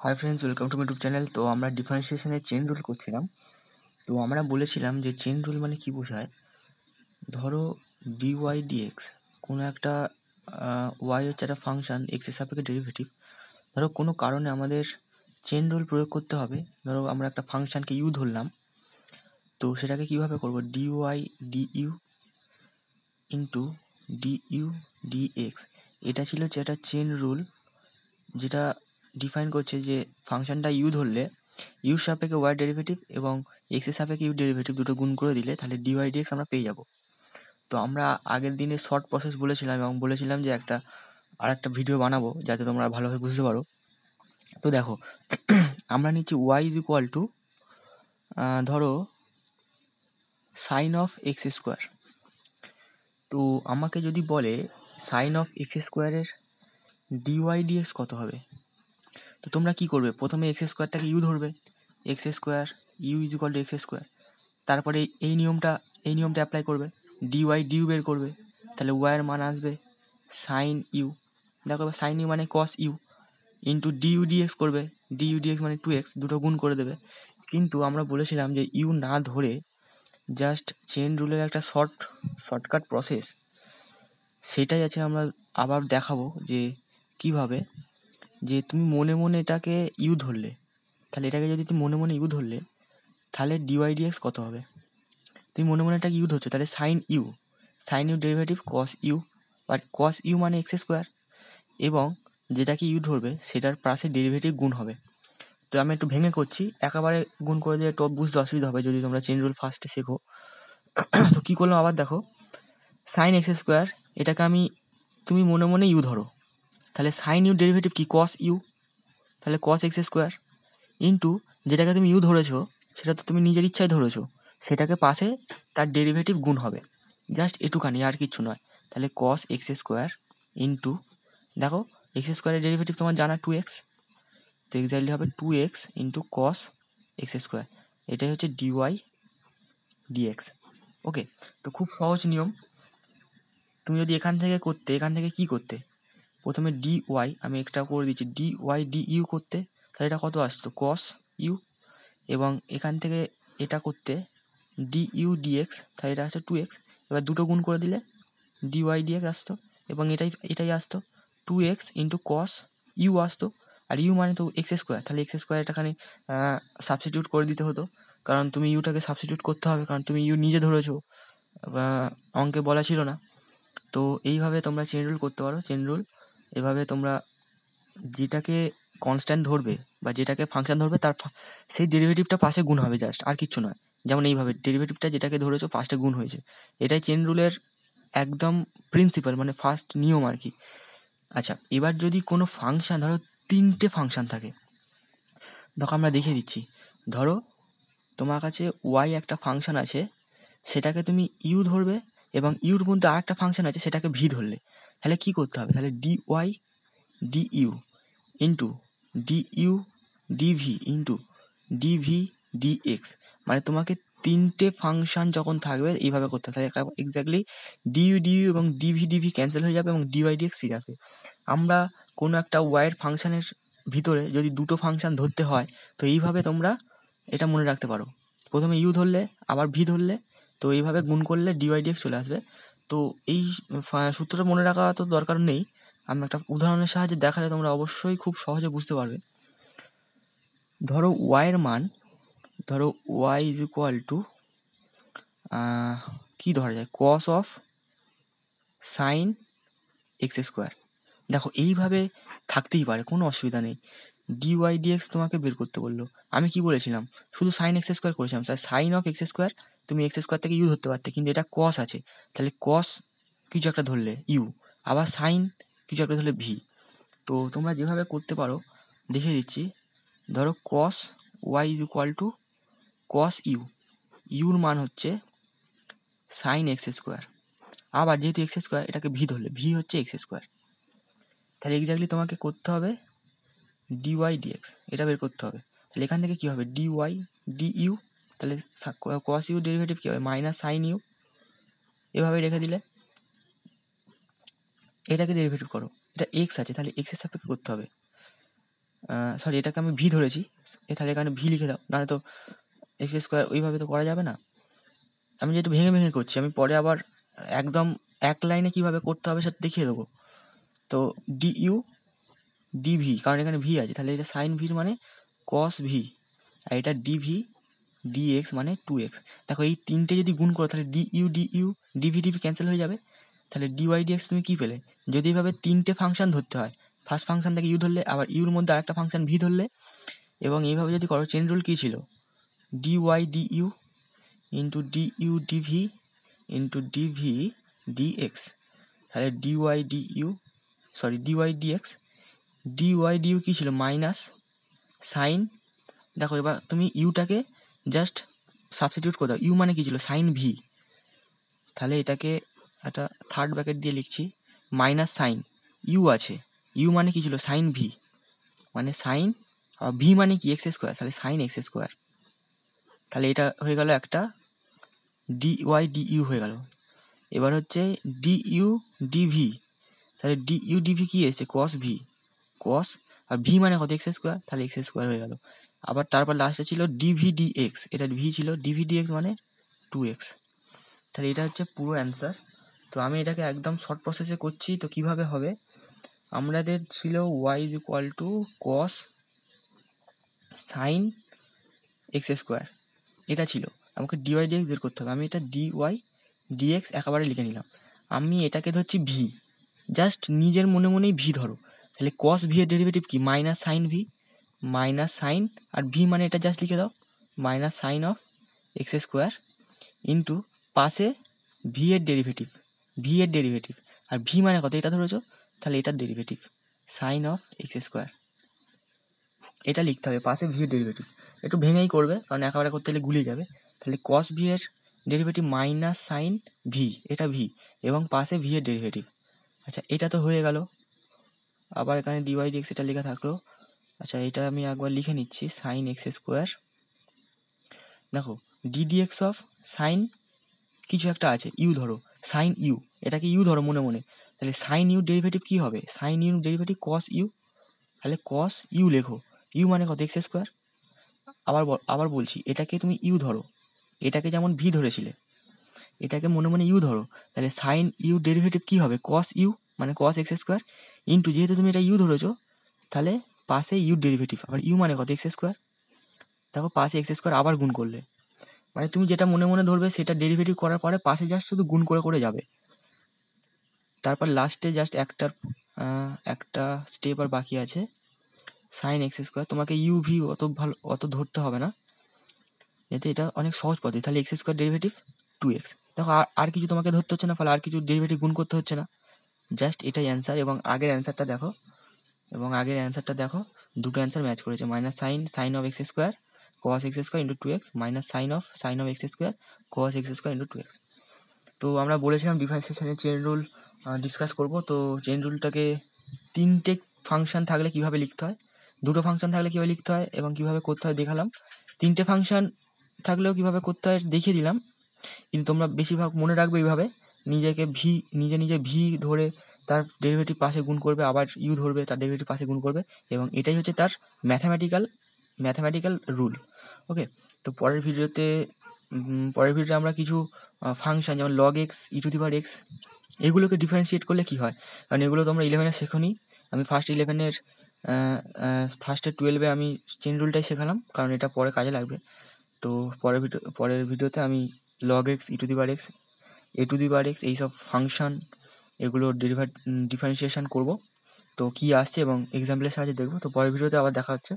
Hi friends, welcome to my YouTube channel. তো আমরা ডিফারেন্সিয়েশনের chain rule করছিলাম। তো আমরা বলেছিলাম যে চেন রুল মানে কি বোঝায়। ধরো ডিওয়াই ডিএক্স, কোনো একটা ওয়াই হচ্ছে একটা ফাংশন, এক্স এর সাপেক্ষে ডেরিভেটিভ। ধরো কোনো কারণে আমাদের চেন রুল প্রয়োগ করতে হবে। ধরো আমরা একটা ফাংশনকে ইউ ধরলাম, তো সেটাকে কিভাবে করব, d y d u into d u d x. এটা ছিল হচ্ছে একটা চেন রুল, যেটা ডিফাইন করছে যে ফাংশনটা ইউ ধরলে ইউর সাপেক্ষে ওয়াই ডেরিভেটিভ এবং এক্স এর সাপেক্ষে ইউ ডেরিভেটিভ দুটো গুণ করে দিলে তাহলে ডিওয়াই ডিএক্স আমরা পেয়ে যাব। তো আমরা আগের দিনে শর্ট প্রসেস বলেছিলাম এবং বলেছিলাম যে একটা ভিডিও বানাবো যাতে তোমরা ভালোভাবে বুঝতে পারো। তো দেখো, আমরা নিচ্ছি ওয়াই ইজ ইকুয়াল টু ধরো সাইন অফ এক্স স্কোয়ার। তো আমাকে যদি বলে সাইন অফ এক্স স্কোয়ারের ডিওয়াই ডিএক্স কত হবে, তো তোমরা কি করবে, প্রথমে এক্স স্কোয়ারটাকে ইউ ধরবে, x square u is equal to x square. তারপরে এই নিয়মটা অ্যাপ্লাই করবে, ডিওয়াই ডিউ বের করবে, তাহলে ওয়াইয়ের মান আসবে সাইন ইউ। দেখো এবার সাইন ইউ মানে কস ইউ ইন্টু ডিইউ ডিএক্স করবে, ডিইউ ডিএক্স মানে 2x, দুটো গুণ করে দেবে। কিন্তু আমরা বলেছিলাম যে ইউ না ধরে জাস্ট চেন রুলের একটা শর্টকাট প্রসেস, সেটাই আছে। আমরা আবার দেখাবো যে কিভাবে, যে তুমি মনে মনে এটাকে ইউ ধরলে, তাহলে এটাকে যদি তুমি মনে মনে ইউ ধরলে তাহলে ডিওয়াই ডিএক্স কত হবে। তুমি মনে মনে এটাকে ইউ ধরছো, তাহলে sine u derivative cos u, আর কস ইউ মানে এক্স স্কোয়ার, এবং যেটাকে ইউ ধরবে সেটার পাশে ডেরিভেটিভ গুণ হবে। তো আমি একটু ভেঙে করছি, একেবারে গুণ করে দিলে তো বুঝতে অসুবিধা হবে যদি তোমরা চেন রুল ফার্স্টে শেখো। তো কী করলাম আবার দেখো, সাইন এক্স স্কোয়ার, এটাকে তুমি মনে মনে ইউ ধরো, তাহলে সাইন ইউ ডেরিভেটিভ কি কস ইউ, তাহলে কস এক্স স্কোয়ার ইন্টু যেটাকে তুমি ইউ ধরেছো সেটা তো তুমি নিজের ইচ্ছায় ধরেছো, সেটাকে পাশে তার ডেরিভেটিভ গুণ হবে, জাস্ট এটুখানি, আর কিচ্ছু নয়। তাহলে কস এক্স স্কোয়ার ইন্টু, দেখো এক্স স্কোয়ারের ডেরিভেটিভ তোমার জানা 2x, তো এক্স্যাক্টলি হবে 2x into cos x square. এটাই হচ্ছে ডিওয়াই ডিএক্স। ওকে, তো খুব সহজ নিয়ম। তুমি যদি এখান থেকে কি করতে, প্রথমে ডিওয়াই, আমি একটা করে দিচ্ছি, ডিওয়াই ডিইউ করতে, তাহলে এটা কত আসতো কস ইউ, এবং এখান থেকে এটা করতে ডিইউ ডিএক্স, তাহলে এটা আসছে 2x, এবার দুটো গুণ করে দিলে ডিওয়াই ডিএক্স আসতো, এবং এটাই আসতো 2x ইন্টু কস ইউ আসতো। আর ইউ মানে তো এক্স স্কোয়ার, তাহলে এক্স স্কোয়ার এটাখানে সাবস্টিটিউট করে দিতে হতো, কারণ তুমি ইউটাকে সাবস্টিটিউট করতে হবে, কারণ তুমি ইউ নিজে ধরেছো, অঙ্কে বলা ছিল না। তো এইভাবে তোমরা চেন রুল করতে পারো। চেন রুল এভাবে তোমরা যেটাকে কনস্ট্যান্ট ধরবে বা যেটাকে ফাংশন ধরবে তার সেই ডেরিভেটিভটা পাশে গুণ হবে, জাস্ট, আর কিচ্ছু নয়। যেমন এইভাবে ডেরিভেটিভটা যেটাকে ধরেছো ফার্স্টে গুণ হয়েছে, এটাই চেন রুলের একদম প্রিন্সিপাল, মানে ফার্স্ট নিয়ম আর কি। আচ্ছা, এবার যদি কোনো ফাংশন, ধরো 3টে ফাংশন থাকে, দেখো আমরা দেখিয়ে দিচ্ছি। ধরো তোমার কাছে ওয়াই একটা ফাংশন আছে, সেটাকে তুমি ইউ ধরবে, এবং ইউর মধ্যে আর একটা ফাংশন আছে সেটাকে ভি ধরলে, তাহলে কি করতে হবে, তাহলে d y d u into d u d v into d v d x. মানে তোমাকে 3টে ফাংশন যখন থাকবে এইভাবে করতে হবে, তাহলে এক্স্যাক্টলি ডিইউ ডিইউ এবং ডিভি ডিভি ক্যান্সেল হয়ে যাবে এবং ডিওয়াই ডিএক্স ফিরে আসবে। আমরা কোনো একটা ওয়াইয়ের ফাংশনের ভিতরে যদি দুটো ফাংশন ধরতে হয়, তো এইভাবে তোমরা এটা মনে রাখতে পারো, প্রথমে ইউ ধরলে আবার ভি ধরলে, তো এইভাবে গুণ করলে ডিওয়াই ডিএক্স চলে আসবে। তো এই সূত্রটা মনে রাখা তো দরকার নেই, আমি একটা উদাহরণের সাহায্যে দেখালে তোমরা অবশ্যই খুব সহজে বুঝতে পারবে। ধরো ওয়াইয়ের মান, ধরো ওয়াই ইজ ইকুয়াল টু কী ধরা যায়, cos of sign x square. দেখো এইভাবে থাকতেই পারে, কোনো অসুবিধা নেই। ডিওয়াই ডিএক্স তোমাকে বের করতে বললো, আমি কি বলেছিলাম, শুধু সাইন এক্স স্কোয়ার করেছিলাম, সাইন অফ এক্স স্কোয়ার, তুমি এক্স স্কোয়ার থেকে ইউ ধরতে পারতে, কিন্তু এটা কস আছে, তাহলে কস কিছু একটা ধরলে ইউ, আবার সাইন কিছু একটা ধরলে ভি। তো তোমরা যেভাবে করতে পারো দেখিয়ে দিচ্ছি। ধরো cos y is equal to cos u, ইউর মান হচ্ছে সাইন এক্স স্কোয়ার, আবার যেহেতু এক্স স্কোয়ার এটাকে ভি ধরলে, ভি হচ্ছে এক্স স্কোয়ার, তাহলে এক্স্যাক্টলি তোমাকে করতে হবে ডিওয়াই ডিএক্স, এটা বের করতে হবে। তাহলে এখান থেকে কী হবে, ডিওয়াই ডিইউ, তাহলে কস ইউ ডেরিভেটিভ কী হবে, মাইনাস সাইন ইউ, এভাবে রেখে দিলে এটাকে ডেরিভেটিভ করো, এটা এক্স আছে তাহলে এক্সের সাপেক্ষে করতে হবে, সরি এটাকে আমি ভি ধরেছি, তাহলে এখানে ভি লিখে দাও, নাহলে তো এক্স স্কোয়ার ওইভাবে তো করা যাবে না। আমি যেহেতু ভেঙে ভেঙে করছি, আমি পরে আবার একদম এক লাইনে কিভাবে করতে হবে সেটা দেখিয়ে দেবো। তো ডি ইউ ডি ভি, কারণ এখানে ভি আছে, তাহলে এটা সাইন ভির মানে কস ভি, আর এটা ডি ভি ডি এক্স মানে 2x। দেখো এই তিনটে যদি গুণ করো তাহলে d u d v d v cancel হয়ে যাবে, তাহলে ডিওয়াই ডিএক্স তুমি কী পেলে? যদি এভাবে তিনটে ফাংশন ধরতে হয়, ফার্স্ট ফাংশন থেকে ইউ ধরলে, আবার ইউর মধ্যে আরেকটা ফাংশন ভি ধরলে, এবং এইভাবে যদি করো, চেন রুল কী ছিল? D y d u into d u d v into d v d x, তাহলে ডিওয়াই ডিএক্স, ডিওয়াই ডিউ কী ছিল? মাইনাস সাইন, দেখো এবার তুমি ইউটাকে জাস্ট সাবস্টিটিউট করে দাও, ইউ মানে কী ছিল? সাইন ভি, তাহলে এটাকে একটা থার্ড ব্র্যাকেট দিয়ে লিখছি, মাইনাস সাইন ইউ আছে, ইউ মানে কী ছিল? সাইন ভি, মানে সাইন, আর ভি মানে কি? এক্স স্কোয়ার, তাহলে সাইন এক্স স্কোয়ার। তাহলে এটা হয়ে গেল একটা ডি ওয়াই ডি ইউ হয়ে গেল। এবার হচ্ছে ডি ইউ ডিভি, তাহলে ডি ইউ ডিভি কী এসছে? কস ভি, কস, আর ভি মানে কত? এক্স স্কোয়ার, তাহলে এক্স স্কোয়ার হয়ে গেল। আবার তারপর লাস্টে ছিল ডিভি ডি এক্স, এটা ভি ছিল, ডিভি ডি এক্স মানে 2x। তাহলে এটা হচ্ছে পুরো অ্যান্সার। তো আমি এটাকে একদম শর্ট প্রসেসে করছি। তো কিভাবে হবে? আমাদের ছিল y is equal to cos sine x square, এটা ছিল, আমাকে ডিওয়াই ডিএক্স বের করতে হবে। আমি এটা ডিওয়াই ডিএক্স একেবারে লিখে নিলাম। আমি এটাকে ধরছি ভি, জাস্ট নিজের মনে মনেই ভি ধরো। তাহলে কস ভি এর ডেরিভেটিভ কি? Minus sine V, minus sine, আর ভি মানে এটা জাস্ট লিখে দাও, minus sine of x square, into পাশে ভি এর ডেরিভেটিভ, আর ভি মানে কত? এটা ধরেছো, তাহলে এটার derivative sine of x square, এটা লিখতে হবে, পাশে ভি এর ডেরিভেটিভ। একটু ভেঙেই করবে, কারণ একেবারে করতে গেলে গুলিয়ে যাবে। তাহলে কস ভি এর ডেরিভেটিভ মাইনাস সাইন ভি, এটা ভি, এবং পাশে ভি এর ডেরিভেটিভ। আচ্ছা, এটা তো হয়ে গেল। আবার এখানে ডিওয়াই ডিএক্স এটা লেখা থাকলো। আচ্ছা, এটা আমি একবার লিখে নিচ্ছি, সাইন এক্স স্কোয়ার। দেখো ডিডিএক্স অফ সাইন কিছু একটা আছে, ইউ ধরো, সাইন ইউ, এটাকে ইউ ধরো মনে মনে। তাহলে সাইন ইউ ডেরিভেটিভ কী হবে? Sine u derivative cos u, তাহলে কস ইউ লেখো, ইউ মানে কত? X square. আবার বলছি, এটাকে তুমি ইউ ধরো, এটাকে যেমন ভি ধরেছিলে, এটাকে মনে মনে ইউ ধরো। তাহলে সাইন ইউ ডেরিভেটিভ কী হবে? কস ইউ মানে কস এক্স স্কোয়ার, ইন্টু যেহেতু তুমি এটা ইউ ধরেছো, তাহলে পাশে ইউ ডেরিভেটিভ, আবার ইউ মানে কত? X square. দেখো পাশে এক্স স্কোয়ার আবার গুণ করলে, মানে তুমি যেটা মনে মনে ধরবে সেটা ডেরিভেটিভ করার পরে পাশে জাস্ট শুধু গুণ করে করে যাবে। তারপর লাস্টে জাস্ট একটা স্টেপ আর বাকি আছে, সাইন এক্স স্কোয়ার। তোমাকে ইউ ভি অত ধরতে হবে না, এতে এটা অনেক সহজ পদ্ধতি। তাহলে এক্স স্কোয়ার ডেরিভেটিভ 2x। দেখো আর কিছু তোমাকে ধরতে হচ্ছে না, ফলে আর কিছু ডেরিভেটিভ গুণ করতে হচ্ছে না, জাস্ট এটাই অ্যান্সার। এবং আগের অ্যান্সারটা দেখো, দুটো অ্যান্সার ম্যাচ করেছে, minus sine of x square cos x square into 2x, minus sine of x square cos x square into 2x। তো আমরা বলেছিলাম ডিফারেন্সিয়েশনে চেন রুল ডিসকাস করব। তো চেন রুলটাকে তিনটে ফাংশন থাকলে কিভাবে লিখতে হয়, দুটো ফাংশন থাকলে কীভাবে লিখতে হয় এবং কীভাবে করতে হয় দেখালাম। তিনটে ফাংশন থাকলেও কীভাবে করতে হয় দেখিয়ে দিলাম। কিন্তু তোমরা বেশিরভাগ মনে রাখবে এইভাবে, নিজে ভি ধরে তার ডেরিভেটিভ পাশে গুণ করবে, আবার ইউ ধরবে তার ডেরিভেটিভ পাশে গুণ করবে, এবং এটাই হচ্ছে তার ম্যাথামেটিক্যাল রুল। ওকে, তো পরের ভিডিওতে আমরা কিছু ফাংশন যেমন log x, E to the power x, এগুলোকে ডিফারেন্সিয়েট করলে কী হয়, কারণ এগুলো তোমরা 11-এ শেখোনি। আমি ফার্স্টে 12-এ আমি চেন রুলটাই শেখালাম, কারণ এটা পরে কাজে লাগবে। তো পরের ভিডিওতে আমি log x, E to the power x, A to the power x, এইসব ফাংশন এগুলো ডিফারেন্সিয়েশন করব। তো কী আসছে এবং এক্সাম্পলের সাহায্যে দেখবো। তো পরের ভিডিওতে আবার দেখা হচ্ছে।